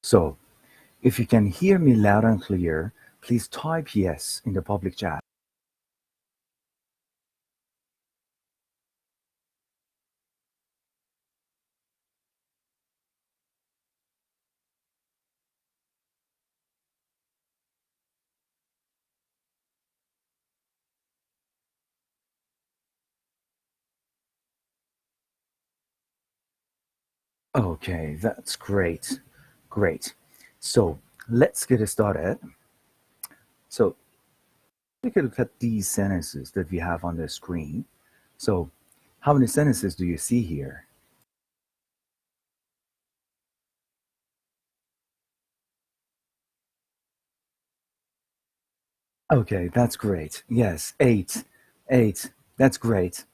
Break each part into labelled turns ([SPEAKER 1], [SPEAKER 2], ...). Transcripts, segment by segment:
[SPEAKER 1] So, if you can hear me loud and clear, please type yes in the public chat. Okay, that's great. Great. So, let's get it started. So, take a look at these sentences that we have on the screen. So, how many sentences do you see here? Okay, that's great. Yes, eight. Eight. That's great.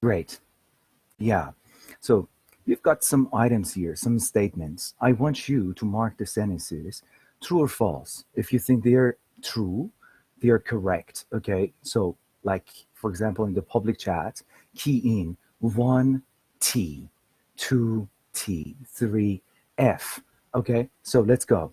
[SPEAKER 1] Great. Yeah. So we've got some items here, some statements. I want you to mark the sentences true or false. If you think they are true, they are correct. Okay. So, like, for example, in the public chat, key in 1T, 2T, 3F. Okay. So let's go.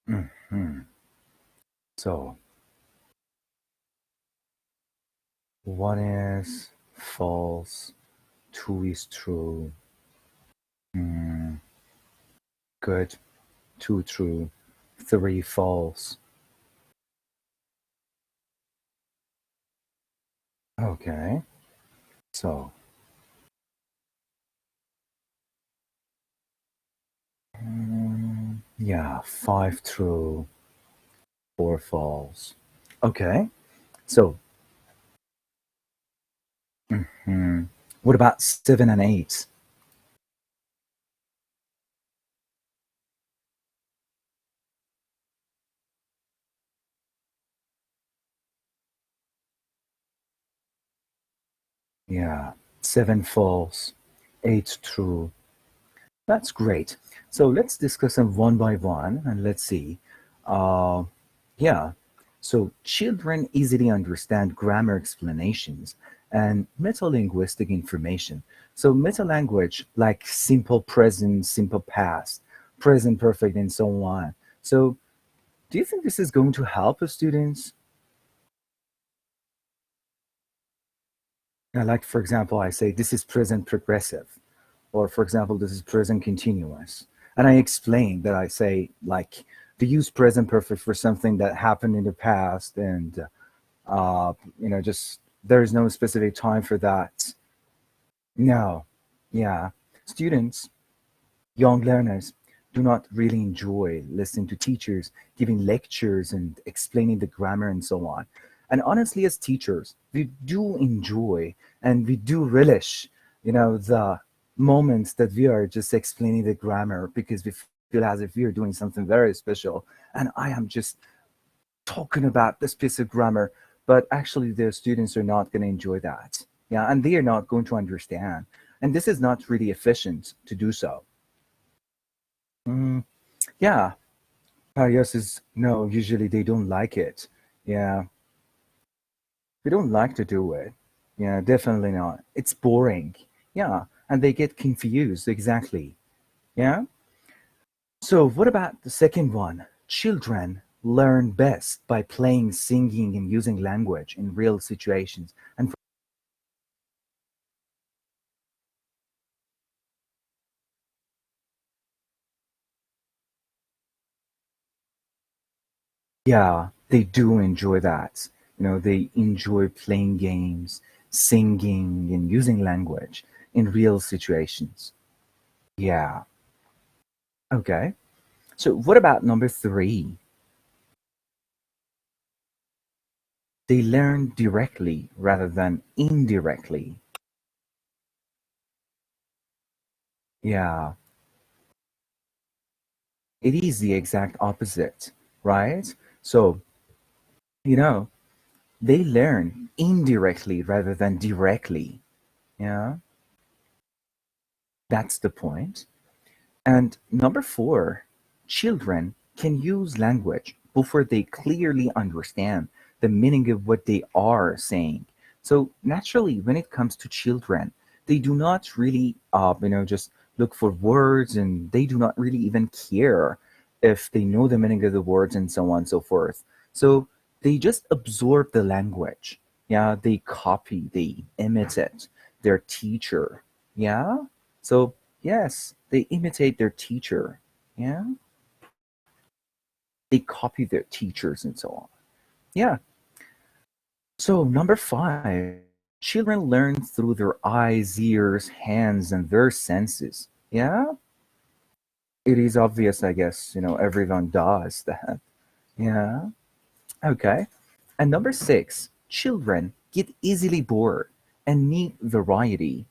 [SPEAKER 1] Mhm. So, one is false, two is true. Mm, good. Two true, three false. Okay, so yeah, five true, four false. Okay, so hmm, what about seven and eight? Yeah, seven false, eight true. That's great. So let's discuss them one by one and let's see. Uh, yeah, so children easily understand grammar explanations and metalinguistic information. So metalanguage, like simple present, simple past, present perfect, and so on. So do you think this is going to help the students? Like, for example, I say this is present progressive, or for example, this is present continuous. And I explain that I say, like, to use present perfect for something that happened in the past, and, just there is no specific time for that. No, yeah. Students, young learners, do not really enjoy listening to teachers giving lectures and explaining the grammar and so on. And honestly, as teachers, we do enjoy and we do relish, the moments that we are just explaining the grammar because we feel as if we are doing something very special. And I am just talking about this piece of grammar, but actually, the students are not going to enjoy that. Yeah, and they are not going to understand. And this is not really efficient to do so. Mm, yeah, yes is no, usually they don't like it. Yeah, they don't like to do it. Yeah, definitely not. It's boring. Yeah, and they get confused, exactly. Yeah. So, what about the second one? Children learn best by playing, singing, and using language in real situations. And yeah, they do enjoy that. They enjoy playing games, singing, and using language in real situations. Yeah. Okay. So what about number three? They learn directly rather than indirectly. Yeah, it is the exact opposite, right? So You know, they learn indirectly rather than directly. Yeah, that's the point. And number four, children can use language before they clearly understand the meaning of what they are saying. So naturally, when it comes to children, they do not really, just look for words, and they do not really even care if they know the meaning of the words and so on and so forth. So they just absorb the language. Yeah, they copy, they imitate their teacher. Yeah. So yes, they imitate their teacher. Yeah. They copy their teachers and so on. Yeah. So number five, children learn through their eyes, ears, hands, and their senses. Yeah. It is obvious, I guess, everyone does that. Yeah. Okay. And number six, children get easily bored and need variety.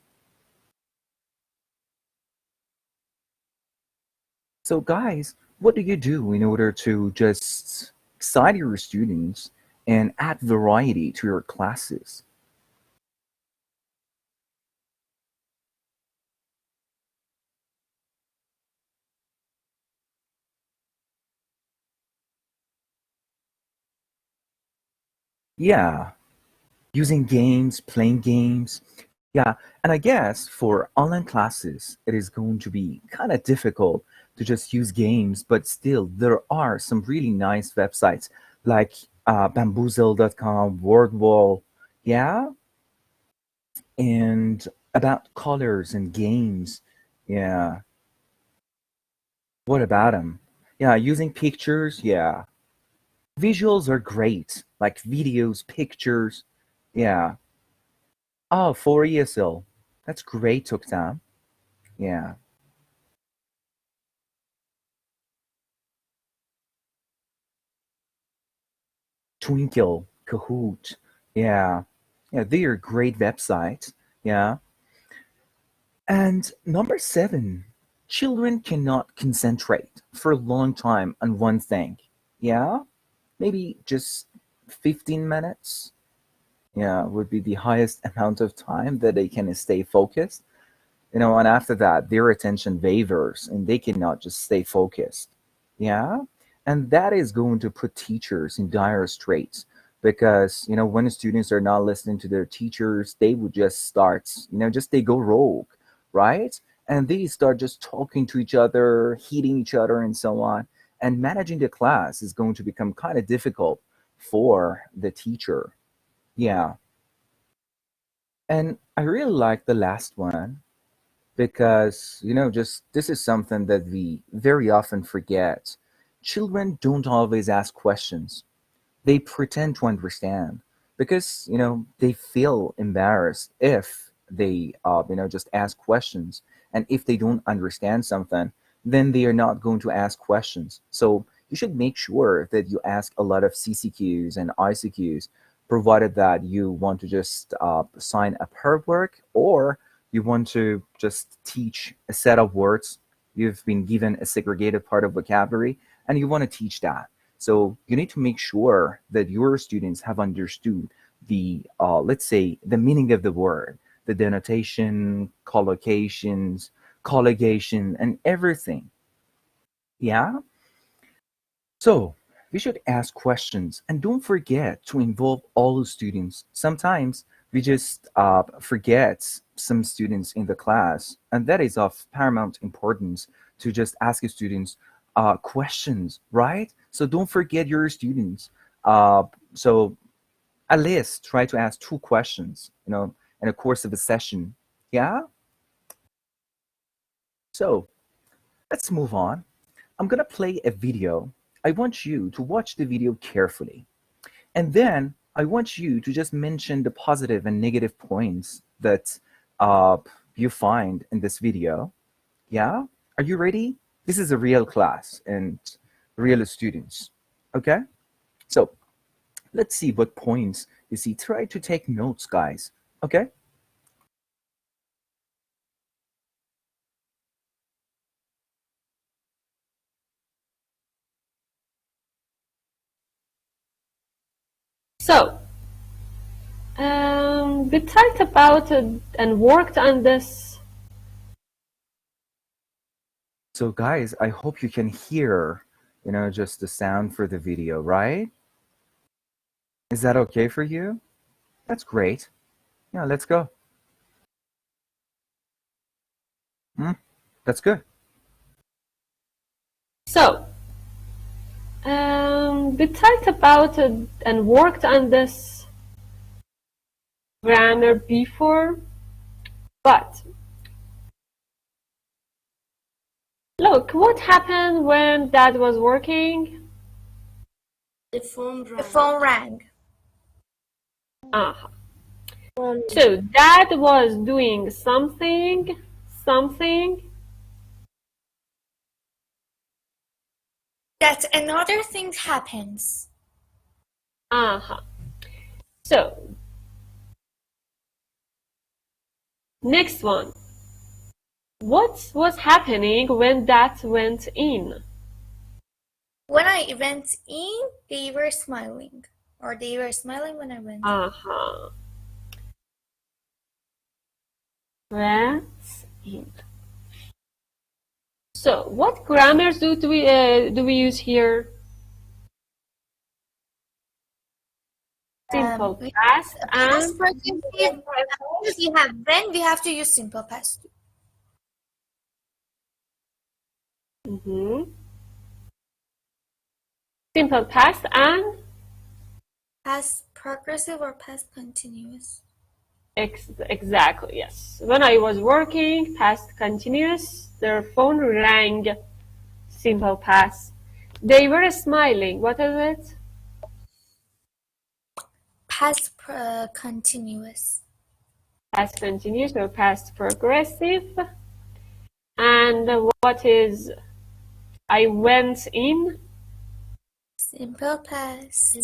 [SPEAKER 1] So, guys, what do you do in order to just excite your students and add variety to your classes? Yeah, using games, playing games. Yeah, and I guess for online classes, it is going to be kind of difficult to just use games, but still, there are some really nice websites like bamboozle.com, WordWall, yeah, and about colors and games. Yeah, what about them? Yeah, using pictures. Yeah, visuals are great, like videos, pictures. Yeah. Oh, for ESL. That's great, Tuktam. Yeah. Twinkle, Kahoot. Yeah. Yeah, they are great websites. Yeah. And number seven, children cannot concentrate for a long time on one thing. Yeah. Maybe just 15 minutes. Yeah, would be the highest amount of time that they can stay focused. And after that, their attention wavers and they cannot just stay focused. Yeah. And that is going to put teachers in dire straits because, when the students are not listening to their teachers, they would just start, just they go rogue, right? And they start just talking to each other, hitting each other, and so on. And managing the class is going to become kind of difficult for the teacher. Yeah. And I really like the last one because just this is something that we very often forget. Children don't always ask questions. They pretend to understand because they feel embarrassed if they just ask questions, and if they don't understand something, then they are not going to ask questions. So you should make sure that you ask a lot of CCQs and ICQs, provided that you want to just sign a pair work, or you want to just teach a set of words. You've been given a segregated part of vocabulary and you want to teach that. So you need to make sure that your students have understood the, let's say, the meaning of the word, the denotation, collocations, colligation, and everything. Yeah. So we should ask questions and don't forget to involve all the students. Sometimes we just forget some students in the class, and that is of paramount importance to just ask your students questions, right? So don't forget your students. So at least try to ask two questions, in the course of a session. Yeah. So let's move on. I'm gonna play a video. I want you to watch the video carefully. And then I want you to just mention the positive and negative points that uh, you find in this video. Yeah? Are you ready? This is a real class and real students. Okay? So let's see what points you see. Try to take notes, guys. Okay?
[SPEAKER 2] So, we talked about it and worked on this.
[SPEAKER 1] So guys, I hope you can hear, just the sound for the video, right? Is that okay for you? That's great. Yeah, let's go. That's good.
[SPEAKER 2] So, we talked about it and worked on this grammar before, but look, what happened when that was working?
[SPEAKER 3] The phone rang.
[SPEAKER 4] The phone rang.
[SPEAKER 2] Uh-huh. So that was doing something.
[SPEAKER 4] That another thing happens.
[SPEAKER 2] Uh-huh. So, next one. What was happening when that went in?
[SPEAKER 4] When I went in, they were smiling. Or they were smiling when I went in.
[SPEAKER 2] Uh-huh. That's it. So, what grammars do we use here? Simple past and
[SPEAKER 4] Because we have when, we have to use simple past.
[SPEAKER 2] Simple past and
[SPEAKER 4] Past progressive or past continuous.
[SPEAKER 2] exactly, yes. When I was working, past continuous, their phone rang. Simple past. They were smiling. What is it?
[SPEAKER 4] Past continuous.
[SPEAKER 2] Past continuous or past progressive. And what is I went in?
[SPEAKER 4] Simple past.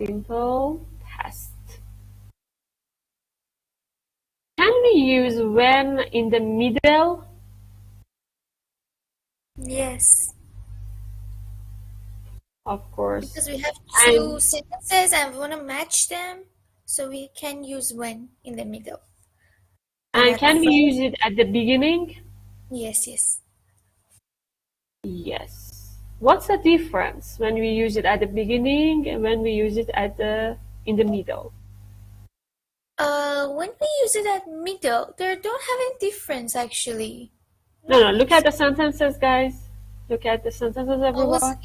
[SPEAKER 2] Simple past. Can we use when in the middle?
[SPEAKER 4] Yes.
[SPEAKER 2] Of course.
[SPEAKER 4] Because we have two sentences and we want to match them, so we can use when in the middle.
[SPEAKER 2] And can we use it at the beginning?
[SPEAKER 4] Yes, yes.
[SPEAKER 2] Yes. What's the difference when we use it at the beginning and when we use it in the middle?
[SPEAKER 4] When we use it at middle, there don't have any difference actually.
[SPEAKER 2] No, look at the sentences, guys. Look at the sentences, everyone.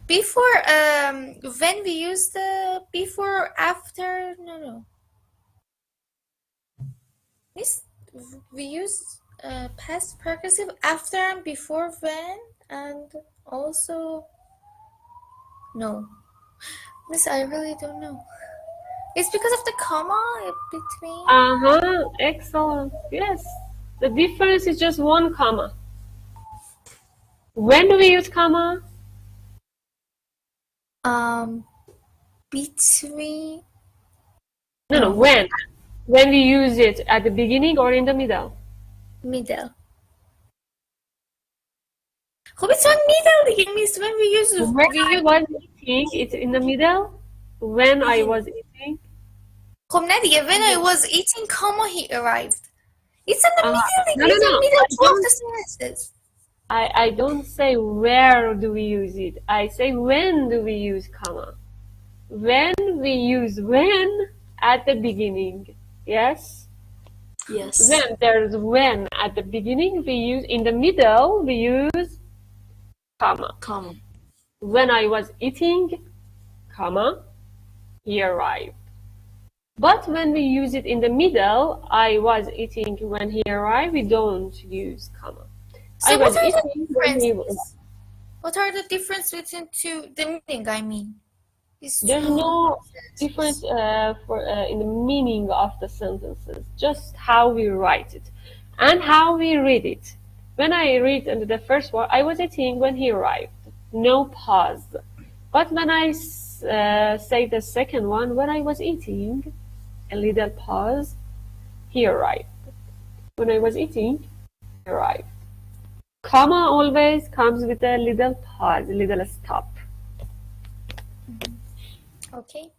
[SPEAKER 4] Before, when we use the before, after, no. We use past progressive after and before when, and also no. This I really don't know. It's because of the comma between.
[SPEAKER 2] Excellent. Yes. The difference is just one comma. When do we use comma?
[SPEAKER 4] Between.
[SPEAKER 2] No, when. When we use it at the beginning or in the middle?
[SPEAKER 4] Middle. خب it's on middle دیگه means when we use
[SPEAKER 2] when I was eating, it's in the middle. When I was eating.
[SPEAKER 4] خب نه دیگه when I was eating, comma, he arrived. It's in the middle.
[SPEAKER 2] No.
[SPEAKER 4] It's in the middle of the sentences.
[SPEAKER 2] I don't say where do we use it. I say when do we use comma. When we use when at the beginning. Yes?
[SPEAKER 3] Yes.
[SPEAKER 2] When there's when at the beginning, we use in the middle, we use comma. When I was eating, comma, he arrived. But when we use it in the middle, I was eating when he arrived, we don't use comma.
[SPEAKER 4] So what are the difference between the meaning, I mean?
[SPEAKER 2] There's no difference in the meaning of the sentences, just how we write it and how we read it. When I read the first one, I was eating when he arrived, no pause. But when I say the second one, when I was eating, a little pause, he arrived. When I was eating, he arrived. Comma always comes with a little pause, a little stop.
[SPEAKER 4] Okay.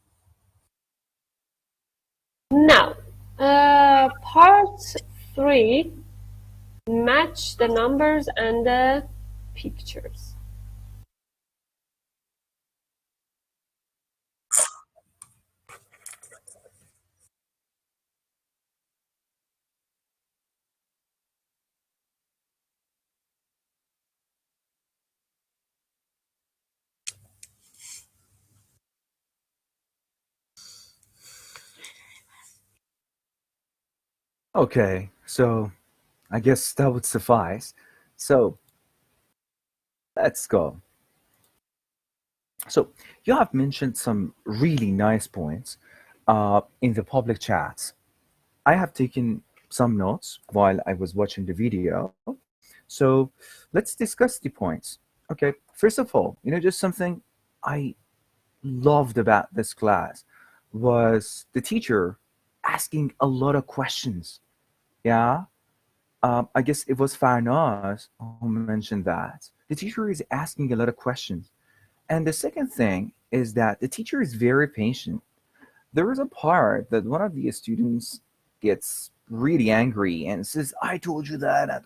[SPEAKER 2] Now, part three, match the numbers and the pictures.
[SPEAKER 1] Okay, so I guess that would suffice. So let's go. So you have mentioned some really nice points in the public chats. I have taken some notes while I was watching the video. So let's discuss the points. Okay, first of all, just something I loved about this class was the teacher asking a lot of questions. Yeah, I guess it was Farnaz who mentioned that. The teacher is asking a lot of questions. And the second thing is that the teacher is very patient. There is a part that one of the students gets really angry and says, I told you that, and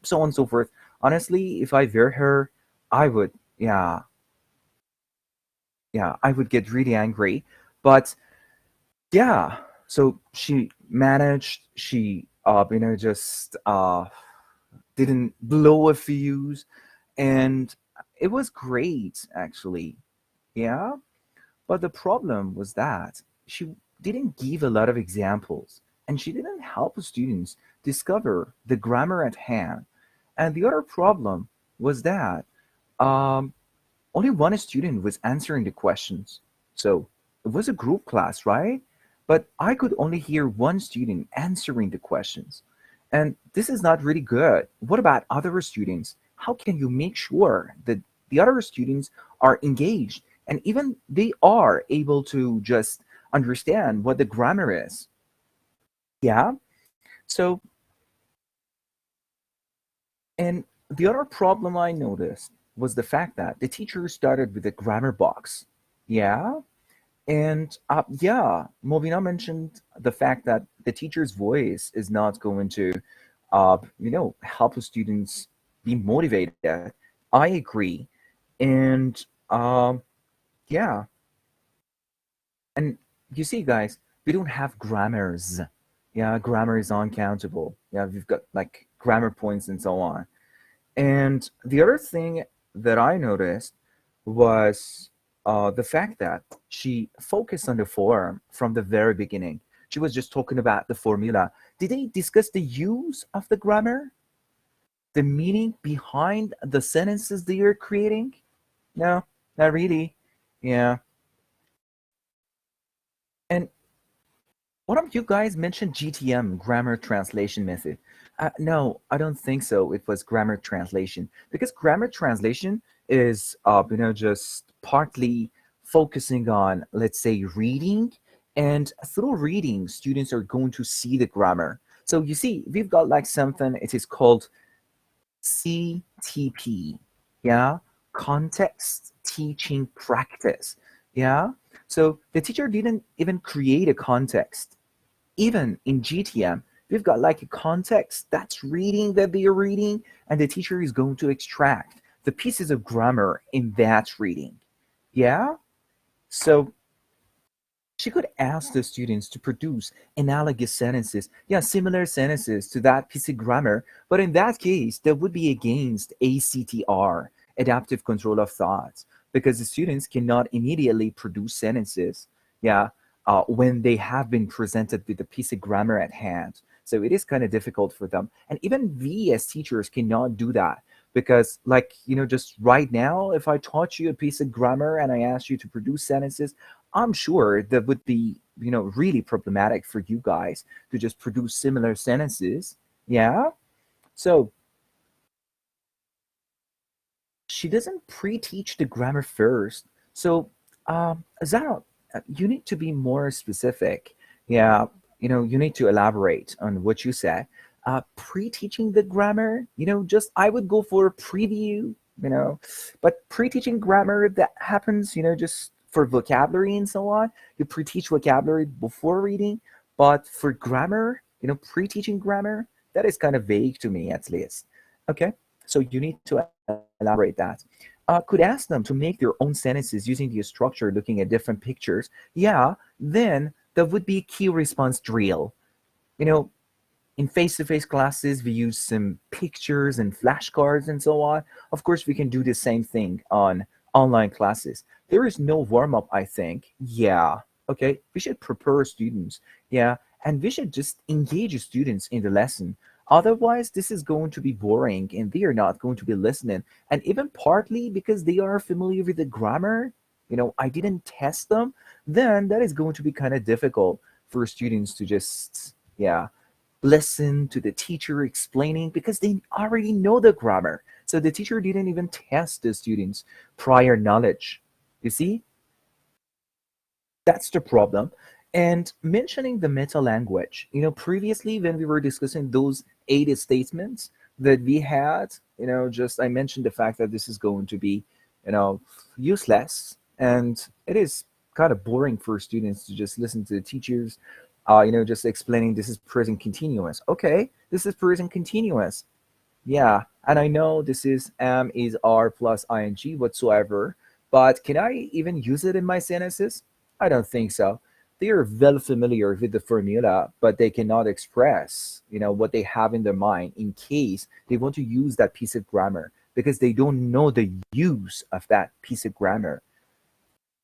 [SPEAKER 1] so on and so forth. Honestly, if I were her, I would, yeah, I would get really angry. But yeah, so she managed, she, just didn't blow a fuse, and it was great, actually. Yeah. But the problem was that she didn't give a lot of examples and she didn't help students discover the grammar at hand. And the other problem was that um, only one student was answering the questions. So it was a group class, right? But I could only hear one student answering the questions. And this is not really good. What about other students? How can you make sure that the other students are engaged and even they are able to just understand what the grammar is? Yeah. So, and the other problem I noticed was the fact that the teacher started with a grammar box. Yeah. And yeah, Movina mentioned the fact that the teacher's voice is not going to, help the students be motivated. I agree. And um, yeah, and you see, guys, we don't have grammars. Yeah, grammar is uncountable. Yeah, we've got like grammar points and so on. And the other thing that I noticed was the fact that she focused on the form from the very beginning. She was just talking about the formula. Did they discuss the use of the grammar? The meaning behind the sentences they are creating? No, not really. Yeah. And one of you guys mentioned GTM, grammar translation method. No, I don't think so. It was grammar translation because grammar translation is, just partly focusing on, let's say, reading, and through reading, students are going to see the grammar. So you see, we've got like something. It is called CTP. Yeah, context teaching practice. Yeah. So the teacher didn't even create a context. Even in GTM, we've got like a context that's reading that they are reading, and the teacher is going to extract the pieces of grammar in that reading. Yeah? So she could ask the students to produce analogous sentences, yeah, similar sentences to that piece of grammar, but in that case, that would be against ACTR, adaptive control of thoughts, because the students cannot immediately produce sentences, yeah, when they have been presented with a piece of grammar at hand. So it is kind of difficult for them. And even we as teachers cannot do that because, like, just right now, if I taught you a piece of grammar and I asked you to produce sentences, I'm sure that would be, really problematic for you guys to just produce similar sentences. Yeah. So she doesn't pre-teach the grammar first. So, Zara, you need to be more specific. Yeah. You need to elaborate on what you said. Pre-teaching the grammar, just I would go for a preview, but pre-teaching grammar that happens, just for vocabulary and so on, you pre-teach vocabulary before reading. But for grammar, pre-teaching grammar, that is kind of vague to me at least. Okay, so you need to elaborate that. Could ask them to make their own sentences using the structure, looking at different pictures. Yeah, then there would be a key response drill. You know, in face-to-face classes we use some pictures and flashcards and so on. Of course we can do the same thing on online classes. There is no warm-up, I think. Yeah, okay, we should prepare students. Yeah, and we should just engage students in the lesson. Otherwise this is going to be boring and they are not going to be listening. And even partly because they are familiar with the grammar, I didn't test them, then that is going to be kind of difficult for students to just, yeah, listen to the teacher explaining because they already know the grammar. So the teacher didn't even test the students' prior knowledge. You see, that's the problem. And mentioning the meta language, previously when we were discussing those eight statements that we had, just I mentioned the fact that this is going to be, you know, useless, and it is kind of boring for students to just listen to the teachers, just explaining this is present continuous. Okay, this is present continuous. Yeah, and I know this is am is are plus ing whatsoever, but can I even use it in my sentences? I don't think so. They are well familiar with the formula, but they cannot express, what they have in their mind in case they want to use that piece of grammar because they don't know the use of that piece of grammar.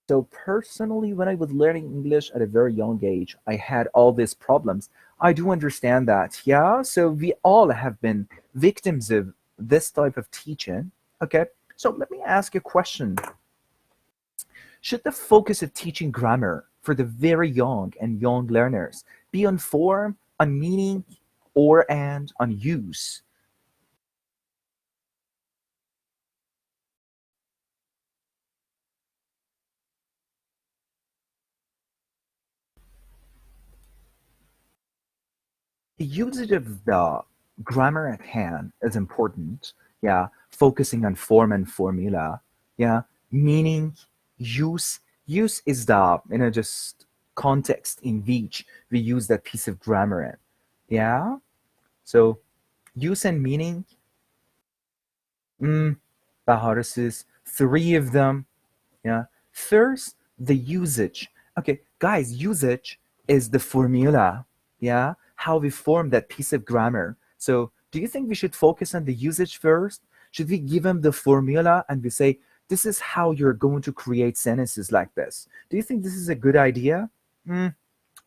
[SPEAKER 1] So personally, when I was learning English at a very young age, I had all these problems. I do understand that. Yeah. So we all have been victims of this type of teaching. Okay. So let me ask you a question. Should the focus of teaching grammar for the very young and young learners be on form, on meaning, or and on use? The usage of the grammar at hand is important. Yeah, focusing on form and formula. Yeah, meaning, use. Use is the just context in which we use that piece of grammar in. Yeah, so use and meaning. Mm, Baharis, three of them. Yeah. First, the usage. Okay, guys, usage is the formula. Yeah. How we form that piece of grammar. So, do you think we should focus on the usage first? Should we give them the formula and we say, this is how you're going to create sentences like this? Do you think this is a good idea? Hmm,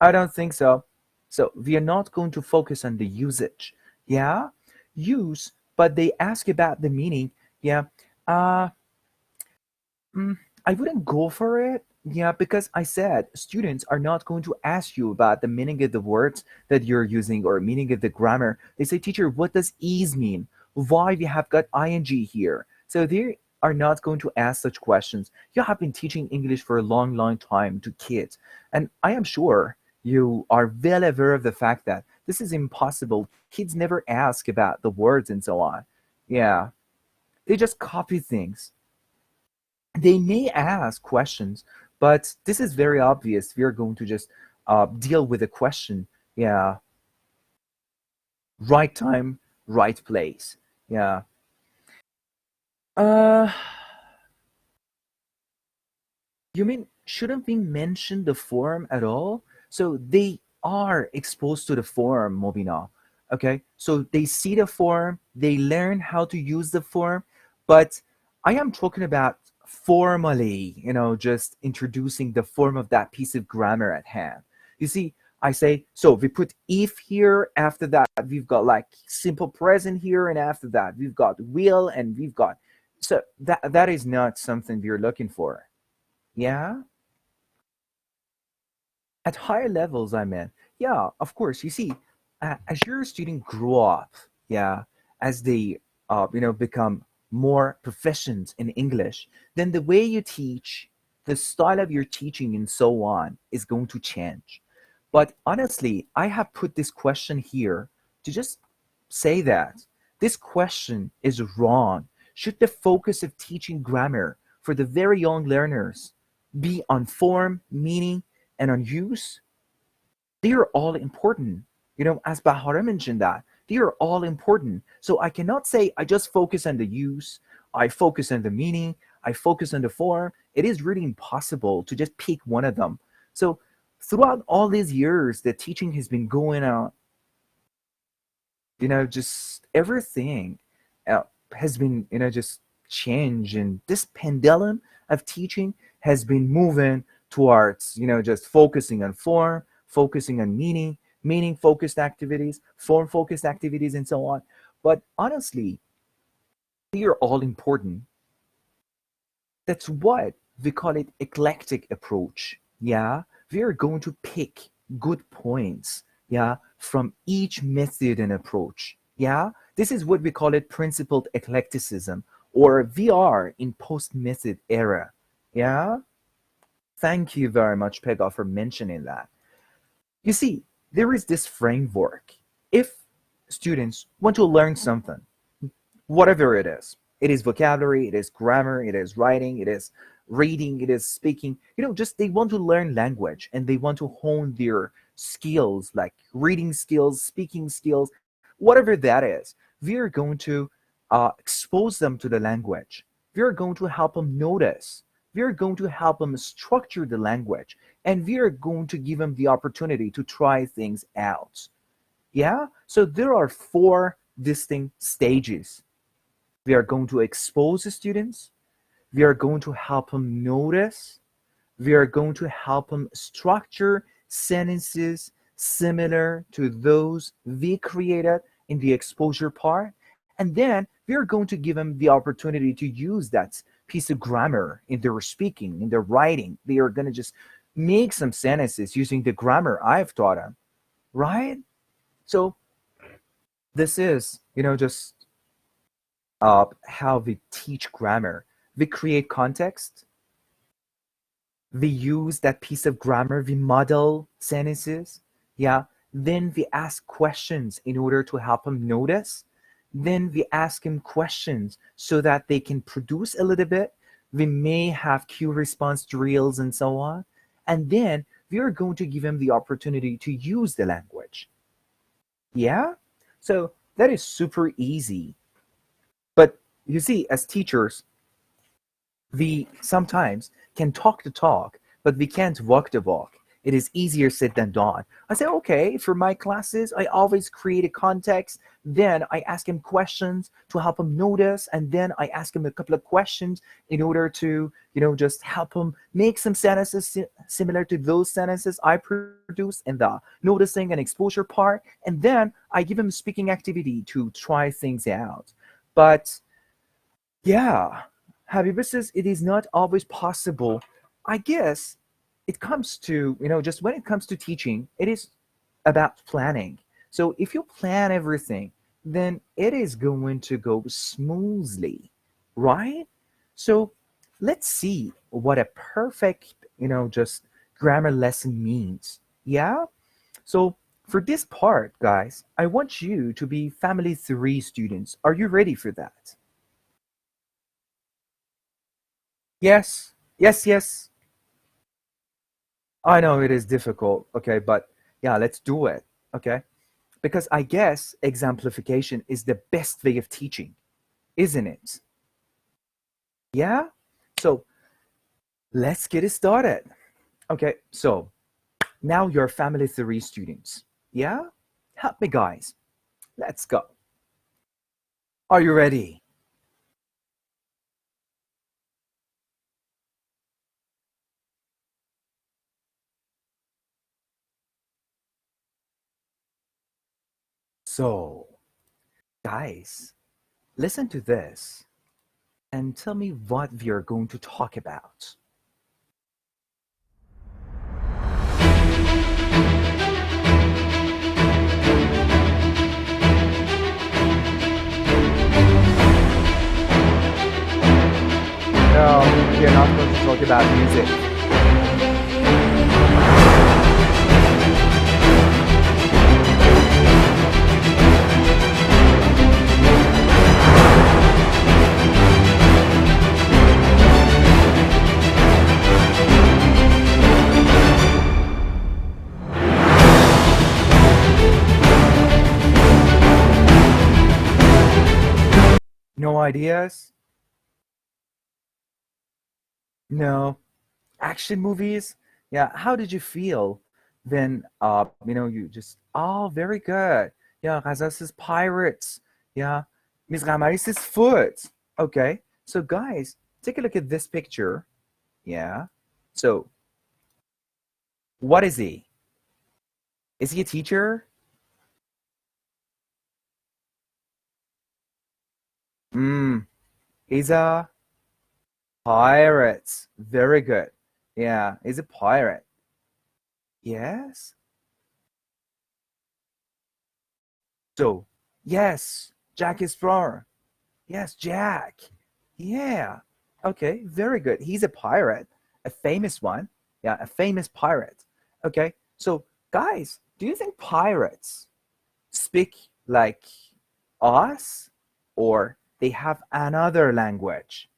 [SPEAKER 1] I don't think so. So, we are not going to focus on the usage. Yeah. Use, but they ask about the meaning. Yeah. Uh, Mm, I wouldn't go for it. Yeah, because I said students are not going to ask you about the meaning of the words that you're using or meaning of the grammar. They say, teacher, what does ease mean? Why we have got ing here? So they are not going to ask such questions. You have been teaching English for a long, long time to kids. And I am sure you are well aware of the fact that this is impossible. Kids never ask about the words and so on. Yeah, they just copy things. They may ask questions, but this is very obvious. We are going to just deal with a question. Yeah, right time, right place. Yeah. Uh, you mean shouldn't we mention the form at all? So they are exposed to the form, Mobina. Okay, so they see the form, they learn how to use the form, but I am talking about formally, just introducing the form of that piece of grammar at hand. You see, I say, so we put if here, after that, we've got like simple present here, and after that, we've got will, and we've got. So that is not something we're looking for. Yeah, at higher levels, I mean, yeah, of course. You see, as your student grow up, yeah, as they become more proficient in English, then the way you teach, the style of your teaching and so on is going to change. But honestly, I have put this question here to just say that this question is wrong. Should the focus of teaching grammar for the very young learners be on form, meaning, and on use, they are all important. As Bahara mentioned that, they are all important. So I cannot say I just focus on the use, I focus on the meaning, I focus on the form. It is really impossible to just pick one of them. So throughout all these years that teaching has been going on, just everything uh, has been, just changed. And this pendulum of teaching has been moving towards, just focusing on form, focusing on meaning, meaning focused activities, form focused activities, and so on. But honestly, they are all important. That's what we call it eclectic approach. Yeah, we are going to pick good points, yeah, from each method and approach. Yeah, this is what we call it principled eclecticism, or we are in post method era. Yeah, thank you very much, Pega, for mentioning that. You see, there is this framework. If students want to learn something, whatever it is vocabulary, it is grammar, it is writing, it is reading, it is speaking, just they want to learn language and they want to hone their skills, like reading skills, speaking skills, whatever that is. We are going to expose them to the language. We are going to help them notice. We are going to help them structure the language, and we are going to give them the opportunity to try things out. Yeah, so there are four distinct stages. We are going to expose the students. We are going to help them notice. We are going to help them structure sentences similar to those we created in the exposure part. And then we are going to give them the opportunity to use that piece of grammar in their speaking, in their writing. They are going to just make some sentences using the grammar I've taught them, right? So this is, just how we teach grammar. We create context. We use that piece of grammar. We model sentences. Yeah. Then we ask questions in order to help them notice. Then we ask them questions so that they can produce a little bit. We may have cue response drills and so on. And then we are going to give them the opportunity to use the language. Yeah. So that is super easy. But you see, as teachers, we sometimes can talk the talk, but we can't walk the walk. It is easier said than done. I say, okay, for my classes, I always create a context. Then I ask him questions to help him notice. And then I ask him a couple of questions in order to, just help him make some sentences similar to those sentences I produce in the noticing and exposure part. And then I give him a speaking activity to try things out. But yeah, Habiba says it is not always possible. I guess it comes to, just when it comes to teaching, it is about planning. So if you plan everything, then it is going to go smoothly, right? So let's see what a perfect, just grammar lesson means. Yeah? So for this part, guys, I want you to be Family 3 students. Are you ready for that? Yes, yes, yes. I know it is difficult, okay, but yeah, let's do it, okay? Because I guess exemplification is the best way of teaching, isn't it? Yeah? So let's get it started. Okay, so now you're Family 3 students. Yeah? Help me, guys. Let's go. Are you ready? So, guys, listen to this and tell me what we are going to talk about. No, we are not going to talk about music. No ideas? No. Action movies? Yeah, how did you feel when you just oh very good. Yeah, Razas is pirates. Yeah. Miss Ramaris is foot. Okay. So guys, take a look at this picture. Yeah. So what is he? Is he a teacher? Mm, he's a pirate. Very good. Yeah, he's a pirate. Yes. So, yes, Jack is Explorer. Yes, Jack. Yeah. Okay, very good. He's a pirate, a famous one. Yeah, a famous pirate. Okay, so guys, do you think pirates speak like us or they have another language?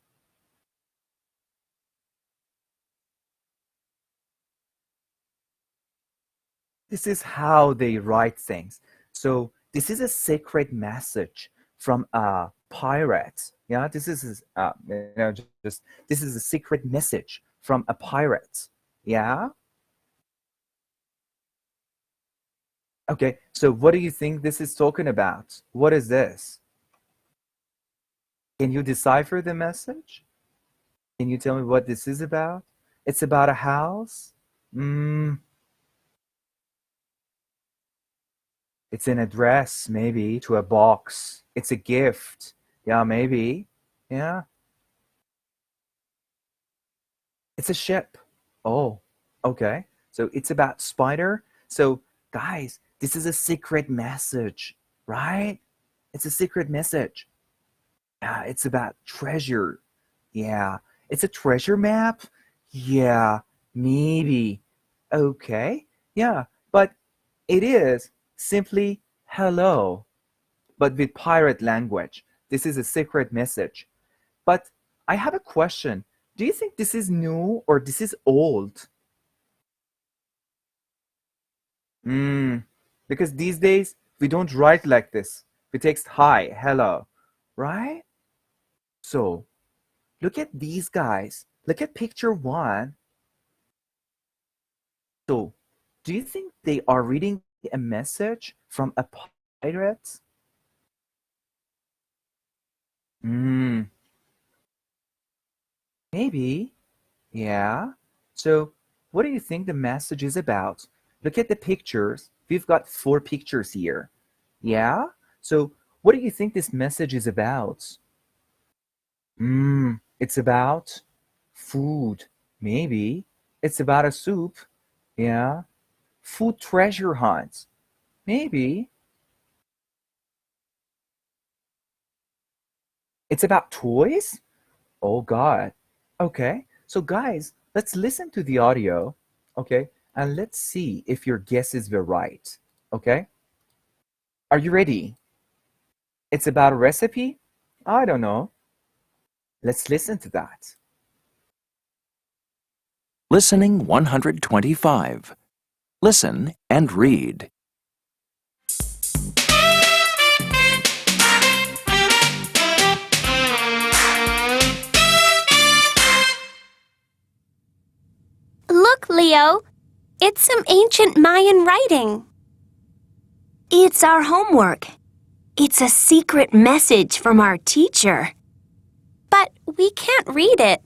[SPEAKER 1] This is how they write things. So this is a secret message from a pirate. Yeah, just this is a secret message from a pirate. Yeah. Okay. So what do you think this is talking about? What is this? Can you decipher the message? Can you tell me what this is about? It's about a house. Mm, it's an address, maybe, to a box. It's a gift. Yeah, maybe. Yeah. It's a ship. Oh, okay. So it's about spider. So guys, this is a secret message, right? It's a secret message. Yeah, it's about treasure. Yeah. It's a treasure map. Yeah, maybe. Okay. Yeah, but it is simply hello, but with pirate language. This is a secret message. But I have a question. Do you think this is new or this is old? Mm, because these days we don't write like this. We text hi, hello, right? So look at these guys. Look at picture one. So do you think they are reading a message from a pirate? Mm, maybe. Yeah. So what do you think the message is about? Look at the pictures. We've got four pictures here. Yeah? So what do you think this message is about? It's about food. Maybe. It's about a soup. Yeah. Food treasure hunt. Maybe. It's about toys? Oh God. Okay. So guys, let's listen to the audio. Okay. And let's see if your guesses were right. Okay. Are you ready? It's about a recipe? I don't know. Let's listen to that.
[SPEAKER 5] Listening 125. Listen and read.
[SPEAKER 6] Look, Leo. It's some ancient Mayan writing. It's our homework. It's a secret message from our teacher. But we can't read it.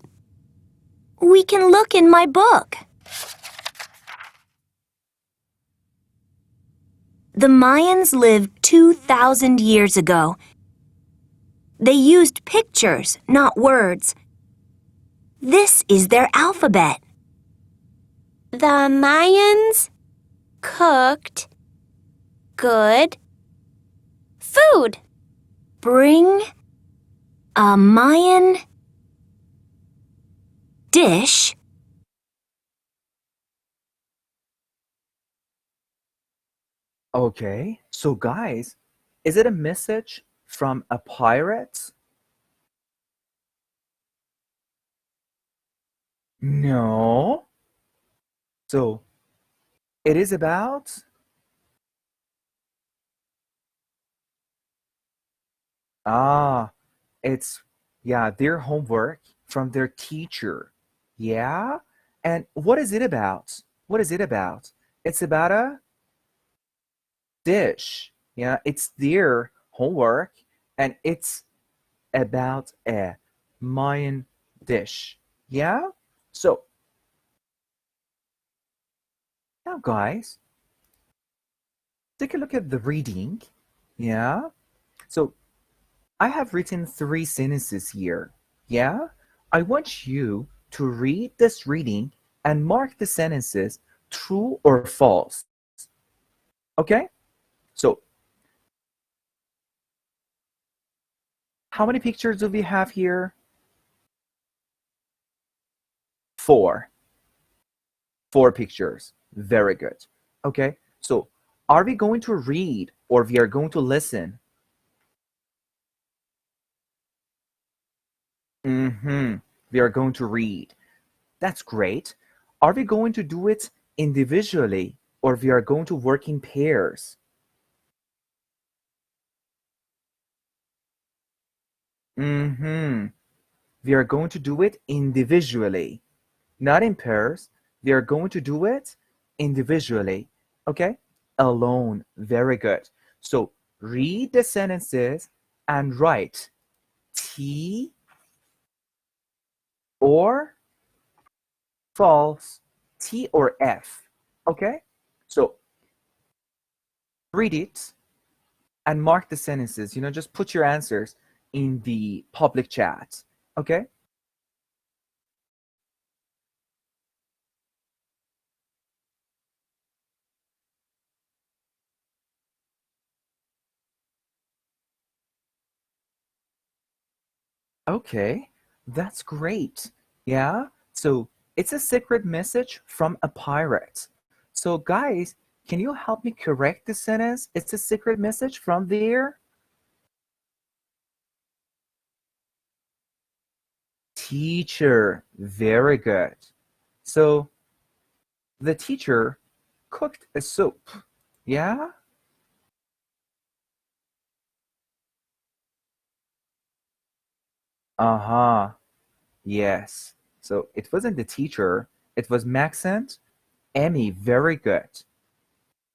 [SPEAKER 6] We can look in my book. The Mayans lived 2,000 years ago. They used pictures, not words. This is their alphabet. The Mayans cooked good food. Bring a Mayan dish.
[SPEAKER 1] Okay. So guys, is it a message from a pirate? No. So it is about ah, it's, yeah, their homework from their teacher. Yeah? And what is it about? What is it about? It's about a dish. Yeah, it's their homework and it's about a Mayan dish. Yeah? So, now guys, take a look at the reading. Yeah? So, I have written 3 sentences here. Yeah? I want you to read this reading and mark the sentences true or false. Okay? So, how many pictures do we have here? 4. 4 pictures. Very good. Okay? So, are we going to read or we are going to listen? We are going to read. That's great. Are we going to do it individually or we are going to work in pairs? We are going to do it individually, not in pairs. We are going to do it individually. Okay? Alone. Very good. So read the sentences and write T or false, T or F. Okay? So read it and mark the sentences. Just put your answers in the public chat. Okay? Okay, that's great. Yeah, so it's a secret message from a pirate. So, guys, can you help me correct the sentence? It's a secret message from there. Teacher, very good. So, the teacher cooked a soup. Yeah? Uh-huh. Yes. So, it wasn't the teacher, it was Max and Emmy. Very good.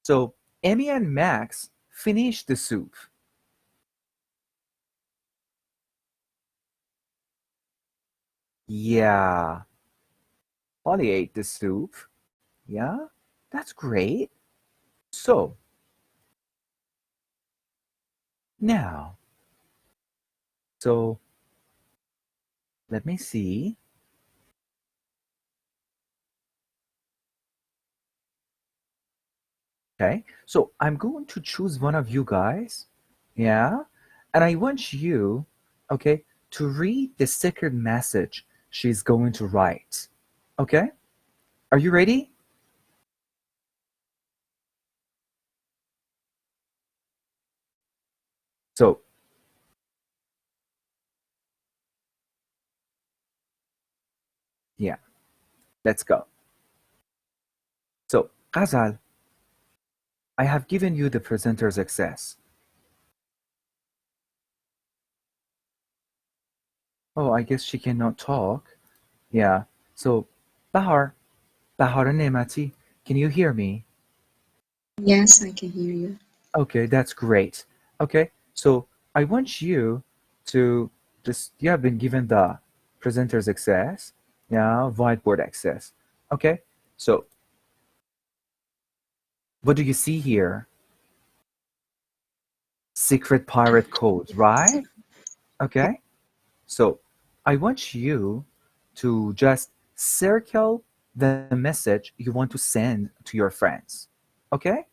[SPEAKER 1] So, Emmy and Max finished the soup. Yeah. Polly ate the soup. Yeah, that's great. So, now, so let me see. Okay, so I'm going to choose one of you guys. Yeah, and I want you, okay, to read the secret message she's going to write. Okay, are you ready? So, yeah, let's go. So, Ghazal, I have given you the presenter's access. Oh, I guess she cannot talk. Yeah, so Bahar, Bahar Nemati, can you hear me?
[SPEAKER 7] Yes, I can hear you.
[SPEAKER 1] Okay, that's great. Okay, so I want you to you have been given the presenter's access, yeah, whiteboard access. Okay, so what do you see here? Secret pirate codes, right? Okay, so I want you to just circle the message you want to send to your friends. Okay,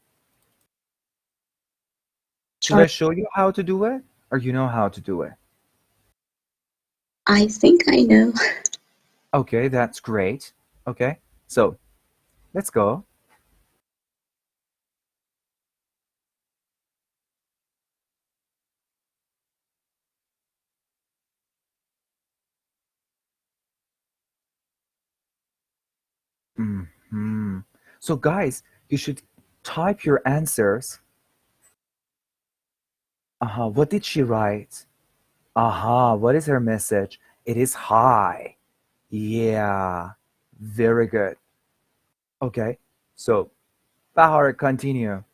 [SPEAKER 1] should I show you how to do it or you know how to do it?
[SPEAKER 7] I think I know.
[SPEAKER 1] Okay, that's great. Okay, so let's go. Mhm. So, guys, you should type your answers. What did she write? Aha, what is her message? It is hi. Yeah, very good. Okay, so Bahar, continue.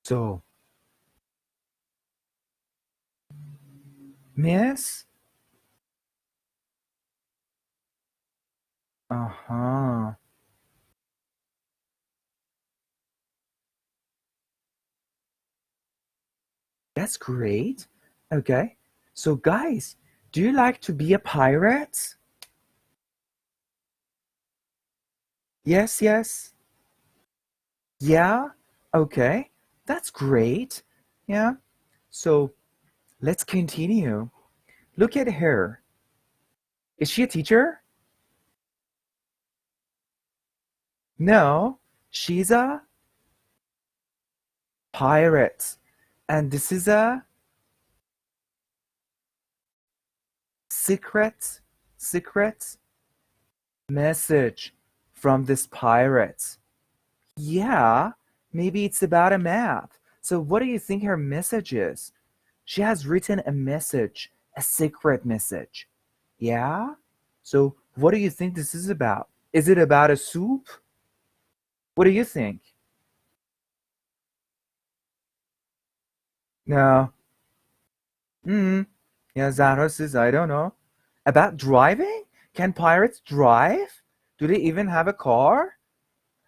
[SPEAKER 1] So, Miss? Uh-huh. That's great. Okay. So, guys, do you like to be a pirate? Yes, yes. Yeah. Okay. That's great. Yeah. So, let's continue. Look at her. Is she a teacher? No, she's a pirate. And this is a secret message from this pirate. Yeah, maybe it's about a map. So, what do you think her message is? She has written a message, a secret message. Yeah? So, what do you think this is about? Is it about a soup? What do you think? No. Hmm. Yeah, Zara says, I don't know. About driving? Can pirates drive? Do they even have a car?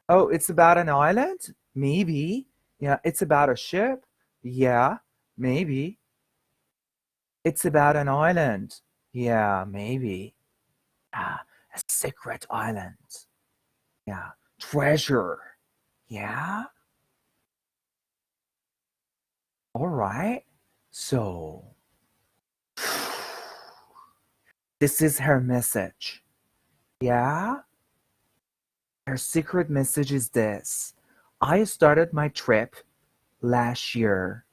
[SPEAKER 1] Oh, it's about an island? Maybe. Yeah, it's about a ship? Yeah, maybe. It's about an island? Yeah, maybe. Ah, a secret island. Yeah, treasure. Yeah, all right. So, this is her message. Yeah, her secret message is this. I started my trip last year.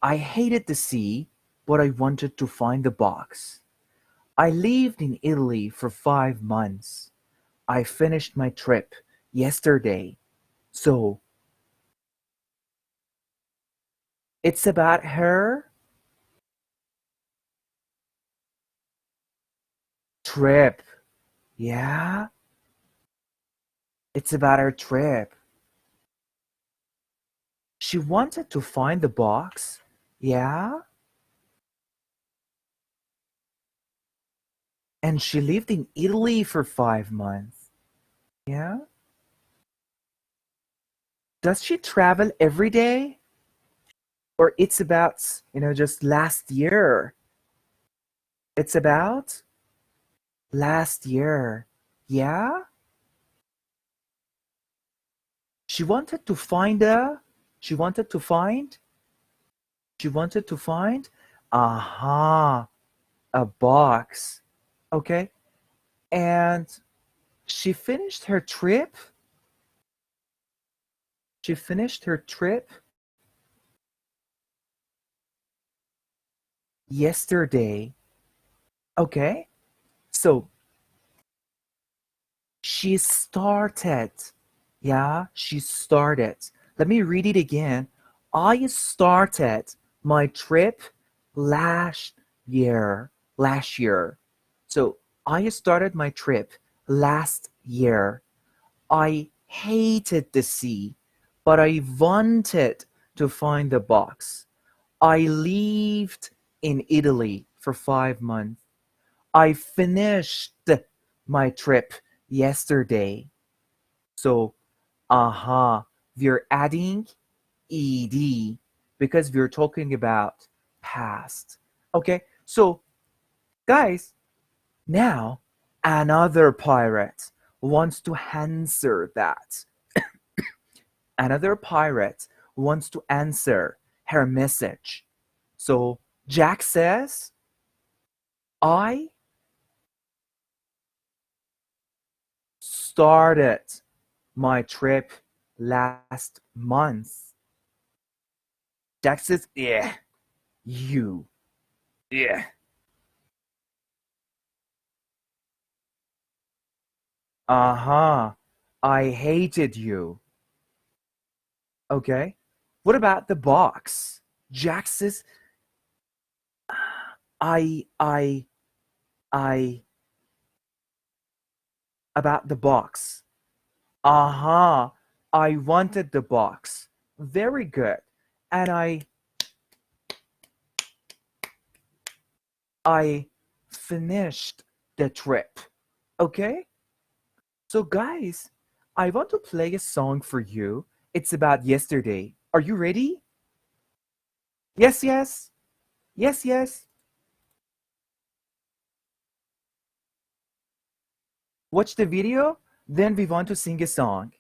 [SPEAKER 1] I hated the sea, but I wanted to find the box. I lived in Italy for 5 months. I finished my trip yesterday. So it's about her trip. Yeah, it's about her trip. She wanted to find the box. Yeah, and she lived in Italy for 5 months. Yeah. Does she travel every day? Or it's about, just last year? It's about last year. Yeah? She wanted to find a she wanted to find she wanted to find aha a box. Okay? And she finished her trip. She finished her trip yesterday. Okay? So she started. Yeah, she started. Let me read it again. I started my trip last year. Last year. So I started my trip last year. I hated the sea, but I wanted to find the box. I lived in Italy for 5 months. I finished my trip yesterday. So, aha, we're adding ed because we're talking about past. Okay, so guys, now another pirate wants to answer that. Another pirate wants to answer her message. So Jack says, I started my trip last month. Texas, yeah. You, yeah. Uh-huh. I hated you. Okay. What about the box? Jax's I I I about the box. Uh-huh. I wanted the box. Very good. And I finished the trip. Okay? So guys, I want to play a song for you. It's about yesterday. Are you ready? Yes, yes. Yes, yes. Watch the video, then we want to sing a song.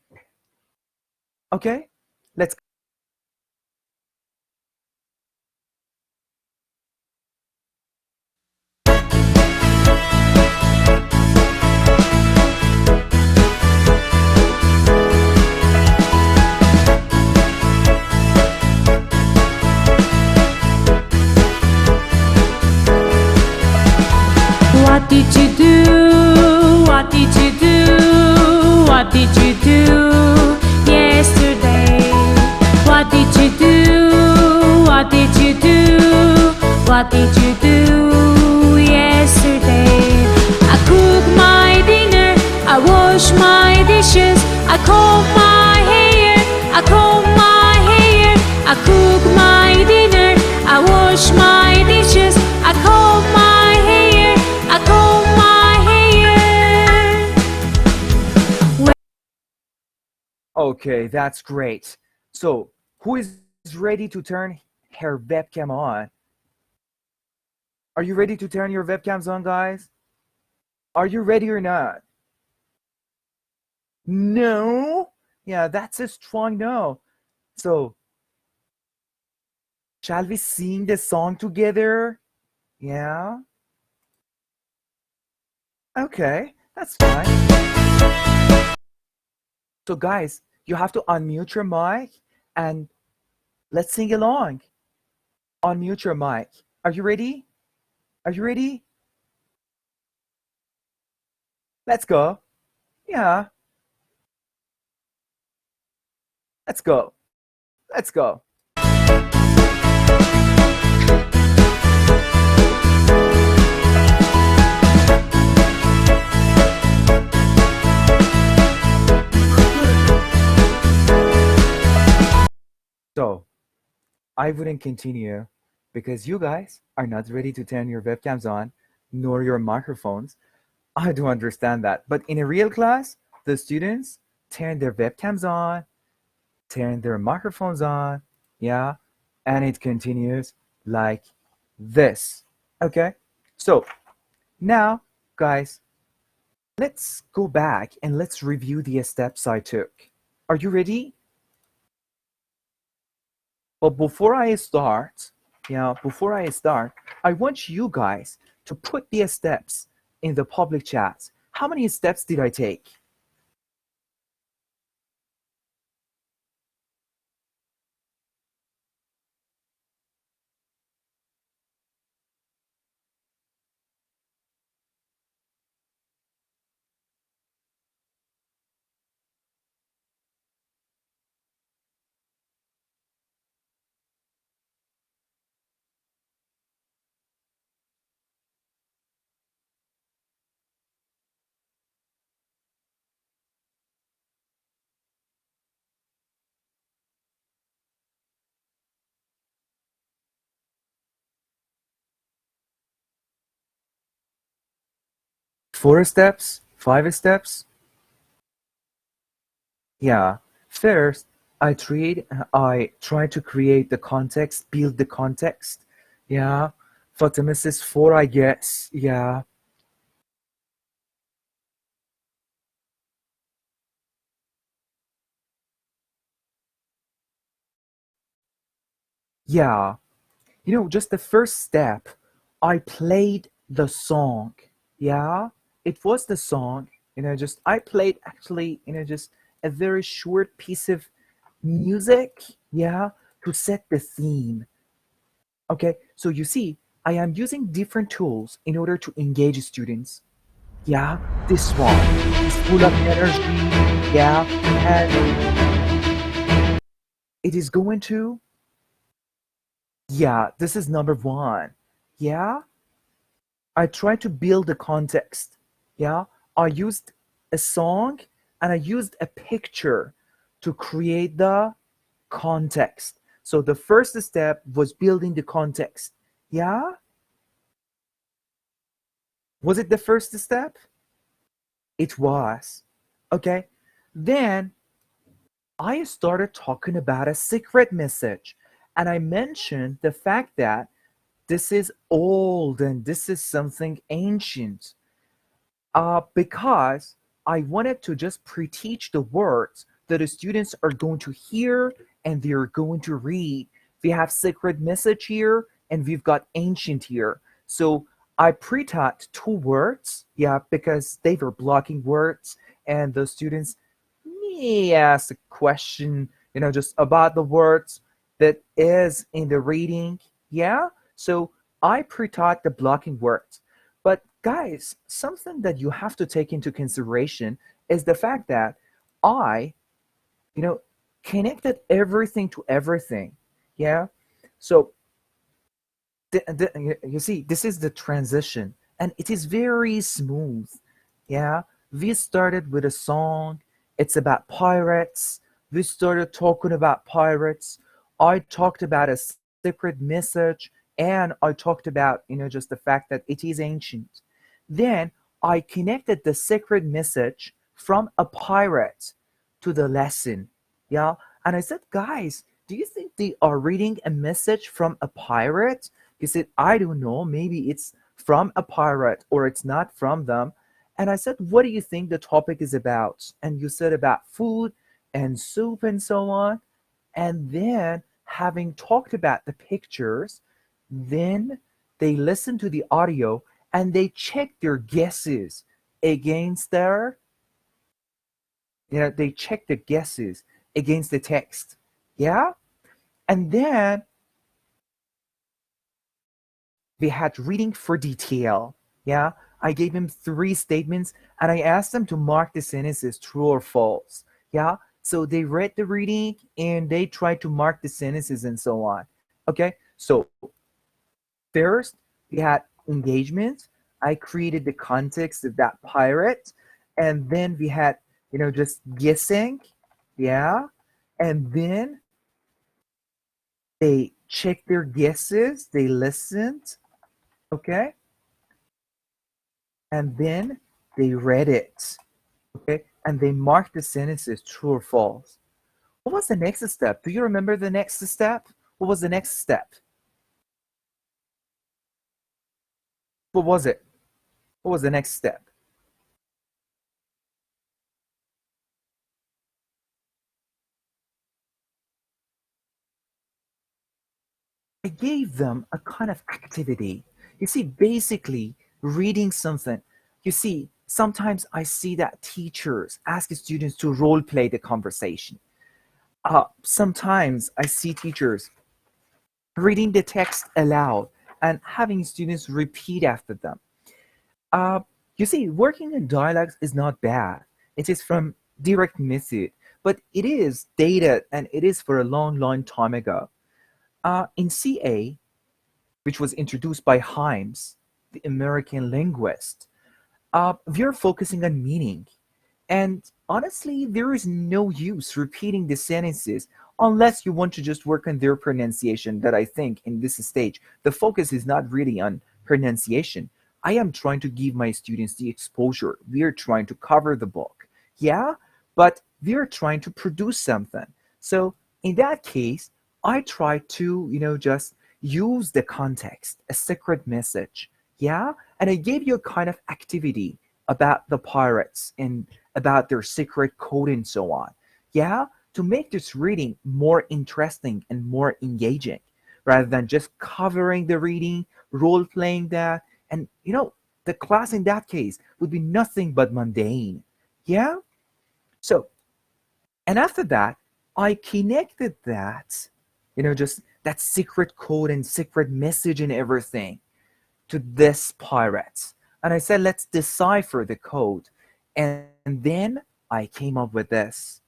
[SPEAKER 1] Okay? Let's
[SPEAKER 8] What did you do? What did you do? What did you do yesterday? What did you do? What did you do? What did you do yesterday? I cooked my dinner, I washed my dishes, I combed my hair, I combed my hair, I cooked my dinner, I washed my dishes, I combed my hair, I comb my hair.
[SPEAKER 1] Okay, that's great. So, who is ready to turn her webcam on? Are you ready to turn your webcams on, guys? Are you ready or not? No? Yeah, that's a strong no. So, shall we sing the song together? Yeah? Okay, that's fine. So, guys, you have to unmute your mic and let's sing along. Unmute your mic. Are you ready? Are you ready? Let's go. Yeah, let's go. Let's go. So, I wouldn't continue because you guys are not ready to turn your webcams on nor your microphones. I do understand that. But in a real class, the students turn their webcams on, turn their microphones on, yeah, and it continues like this. Okay? So, now, guys, let's go back and let's review the steps I took. Are you ready? But before I start, I want you guys to put the steps in the public chat. How many steps did I take? Four steps? Five steps? Yeah. First, I try to create the context, build the context. Yeah. Photomesis four, I guess. Yeah. Yeah. Just the first step, I played the song. Yeah, it was the song. Just I played actually, just a very short piece of music. Yeah, to set the theme. Okay, so you see, I am using different tools in order to engage students. Yeah, this one is full of energy. Yeah, and it is going to, yeah, this is number one. Yeah, I try to build the context. Yeah, I used a song and I used a picture to create the context. So the first step was building the context. Yeah, was it the first step? It was. Okay, then I started talking about a secret message, and I mentioned the fact that this is old and this is something ancient. Because I wanted to just pre-teach the words that the students are going to hear and they're going to read. We have sacred message here and we've got ancient here. So I pre-taught two words, yeah, because they were blocking words, and the students may ask a question, just about the words that is in the reading, yeah. So I pre-taught the blocking words. But guys, something that you have to take into consideration is the fact that I, you know, connected everything to everything. Yeah. So you see, this is the transition, and it is very smooth. Yeah. We started with a song. It's about pirates. We started talking about pirates. I talked about a secret message, and I talked about, just the fact that it is ancient. Then I connected the secret message from a pirate to the lesson. Yeah. And I said, guys, do you think they are reading a message from a pirate? He said, I don't know. Maybe it's from a pirate or it's not from them. And I said, what do you think the topic is about? And you said about food and soup and so on. And then, having talked about the pictures, then they listened to the audio and they checked their guesses against they checked the guesses against the text. Yeah. And then we had reading for detail. Yeah. I gave him three statements and I asked them to mark the sentences true or false. Yeah. So they read the reading and they tried to mark the sentences and so on. Okay. So first, we had engagement. I created the context of that pirate. And then we had, just guessing. Yeah. And then they checked their guesses. They listened. Okay. And then they read it. Okay. And they marked the sentences true or false. What was the next step? Do you remember the next step? What was the next step? What was it? What was the next step? I gave them a kind of activity. You see, basically reading something. You see, sometimes I see that teachers ask students to role play the conversation. Sometimes I see teachers reading the text aloud and having students repeat after them. Uh, you see, working in dialogues is not bad. It is from direct method, but it is dated and it is for a long, long time ago. In CA, which was introduced by Himes, the American linguist, we are focusing on meaning. And honestly, there is no use repeating the sentences unless you want to just work on their pronunciation. That I think in this stage, the focus is not really on pronunciation. I am trying to give my students the exposure. We are trying to cover the book. Yeah, but we are trying to produce something. So in that case, I try to, just use the context, a secret message. Yeah, and I gave you a kind of activity about the pirates and about their secret code and so on. Yeah, to make this reading more interesting and more engaging rather than just covering the reading, role playing that, And the class in that case would be nothing but mundane. Yeah? So, and after that, I connected that, just that secret code and secret message and everything to this pirate. And I said, let's decipher the code. And then I came up with this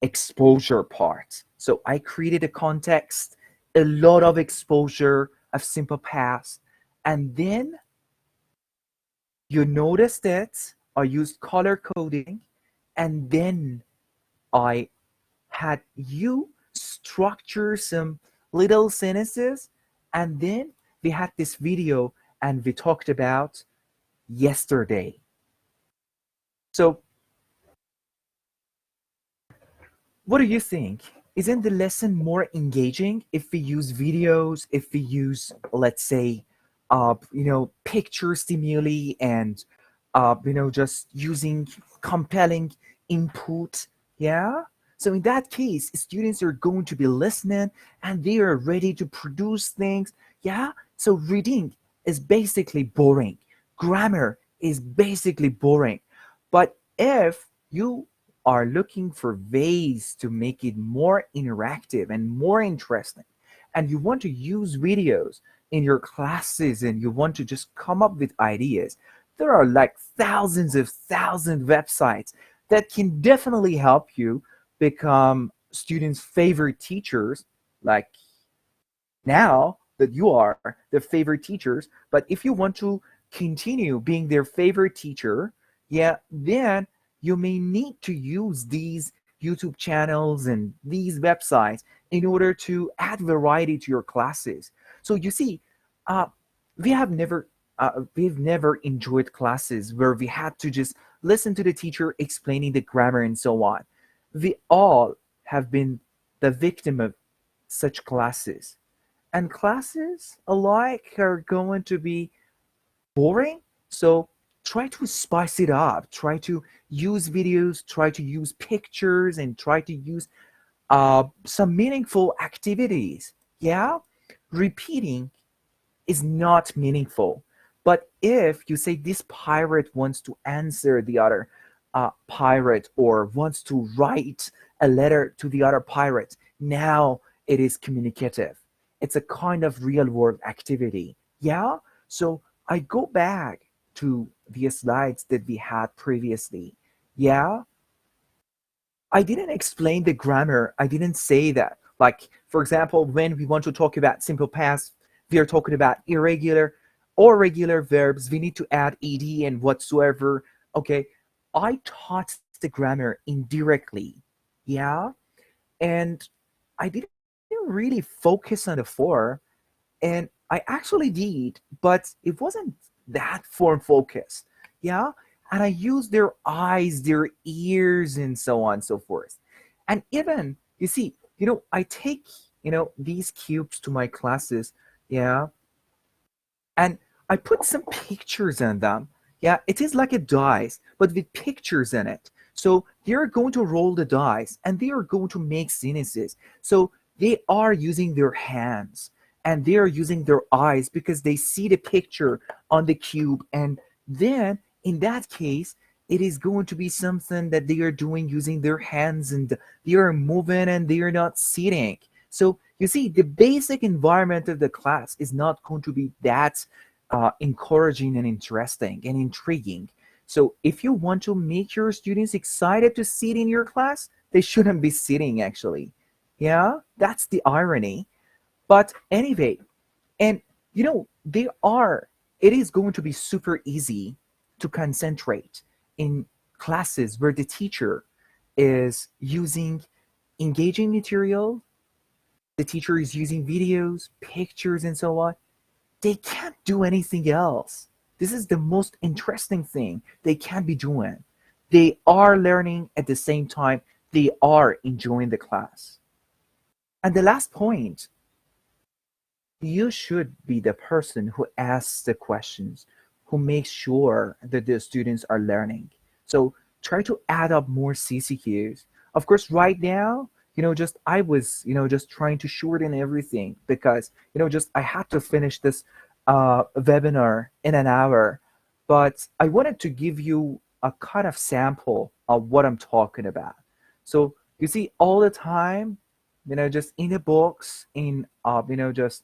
[SPEAKER 1] exposure part. So I created a context, a lot of exposure of simple past. And then you noticed it. I used color coding. And then I had you structure some little sentences. And then we had this video and we talked about yesterday. So what do you think? Isn't the lesson more engaging if we use videos, if we use, let's say, picture stimuli and, just using compelling input? Yeah. So in that case, students are going to be listening and they are ready to produce things. Yeah. So reading is basically boring. Grammar is basically boring. But if you are looking for ways to make it more interactive and more interesting, and you want to use videos in your classes and you want to just come up with ideas, there are like thousands websites that can definitely help you become students' favorite teachers, like now that you are their favorite teachers. But if you want to continue being their favorite teacher, yeah, then you may need to use these YouTube channels and these websites in order to add variety to your classes. So you see, uh, we have never we've never enjoyed classes where we had to just listen to the teacher explaining the grammar and so on. We all have been the victim of such classes, and classes alike are going to be boring. So try to spice it up. Try to use videos, try to use pictures, and try to use some meaningful activities. Yeah? Repeating is not meaningful. But if you say this pirate wants to answer the other pirate or wants to write a letter to the other pirate, now it is communicative. It's a kind of real world activity. Yeah? So I go back to the slides that we had previously. Yeah? I didn't explain the grammar. I didn't say that. Like, for example, when we want to talk about simple past, we are talking about irregular or regular verbs. We need to add ed and whatsoever. Okay. I taught the grammar indirectly. Yeah. And I didn't really focus on the form. And I actually did, but it wasn't that form focused. Yeah. And I used their eyes, their ears, and so on and so forth. And even, you see, I take, these cubes to my classes. Yeah. And I put some pictures in them. Yeah. It is like a dice, but with pictures in it. So they're going to roll the dice and they are going to make sentences. So they are using their hands and they are using their eyes because they see the picture on the cube. And then in that case, it is going to be something that they are doing using their hands and they are moving and they are not sitting. So you see, the basic environment of the class is not going to be that encouraging and interesting and intriguing. So if you want to make your students excited to sit in your class, they shouldn't be sitting actually. Yeah, that's the irony. But anyway, and it is going to be super easy to concentrate in classes where the teacher is using engaging material, the teacher is using videos, pictures, and so on. They can't do anything else. This is the most interesting thing they can be doing. They are learning at the same time they are enjoying the class. And the last point, you should be the person who asks the questions, who makes sure that the students are learning. So try to add up more CCQs. Of course, right now, I was, just trying to shorten everything because, just I had to finish this webinar in an hour, but I wanted to give you a kind of sample of what I'm talking about. So you see, all the time, just in the books, in just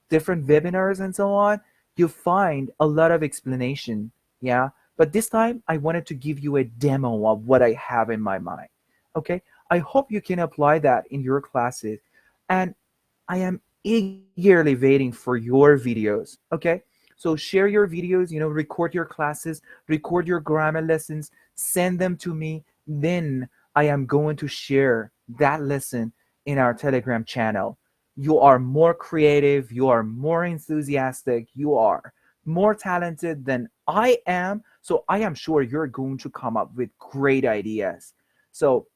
[SPEAKER 1] different webinars and so on, you find a lot of explanation. Yeah, but this time I wanted to give you a demo of what I have in my mind. Okay, I hope you can apply that in your classes, and I am eagerly waiting for your videos. Okay, so share your videos, record your classes, record your grammar lessons, send them to me. Then I am going to share that lesson in our Telegram channel. You are more creative, you are more enthusiastic, you are more talented than I am. So I am sure you're going to come up with great ideas. So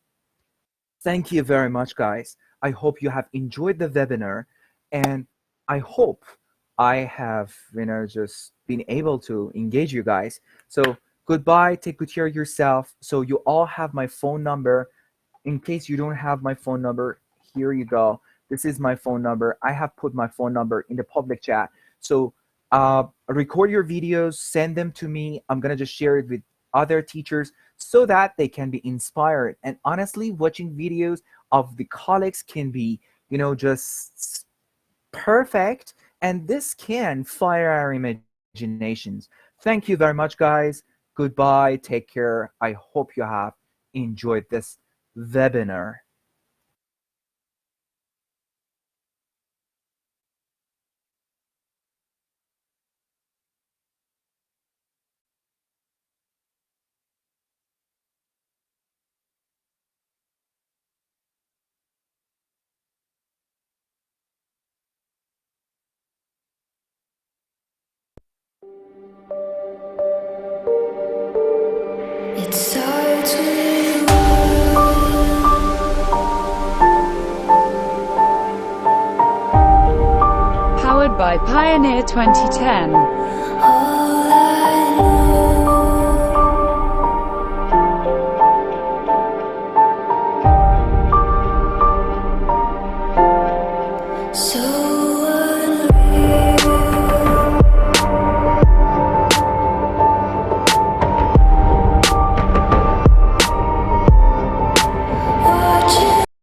[SPEAKER 1] thank you very much, guys. I hope you have enjoyed the webinar, and I hope I have, just been able to engage you guys. So goodbye. Take good care of yourself. So you all have my phone number. In case you don't have my phone number, here you go. This is my phone number. I have put my phone number in the public chat. So record your videos, send them to me. I'm going to just share it with other teachers so that they can be inspired. And honestly, watching videos of the colleagues can be, just perfect. And this can fire our imaginations. Thank you very much, guys. Goodbye. Take care. I hope you have enjoyed this webinar.
[SPEAKER 9] It starts with you.
[SPEAKER 8] Powered by Pioneer 2010.
[SPEAKER 9] All I know. So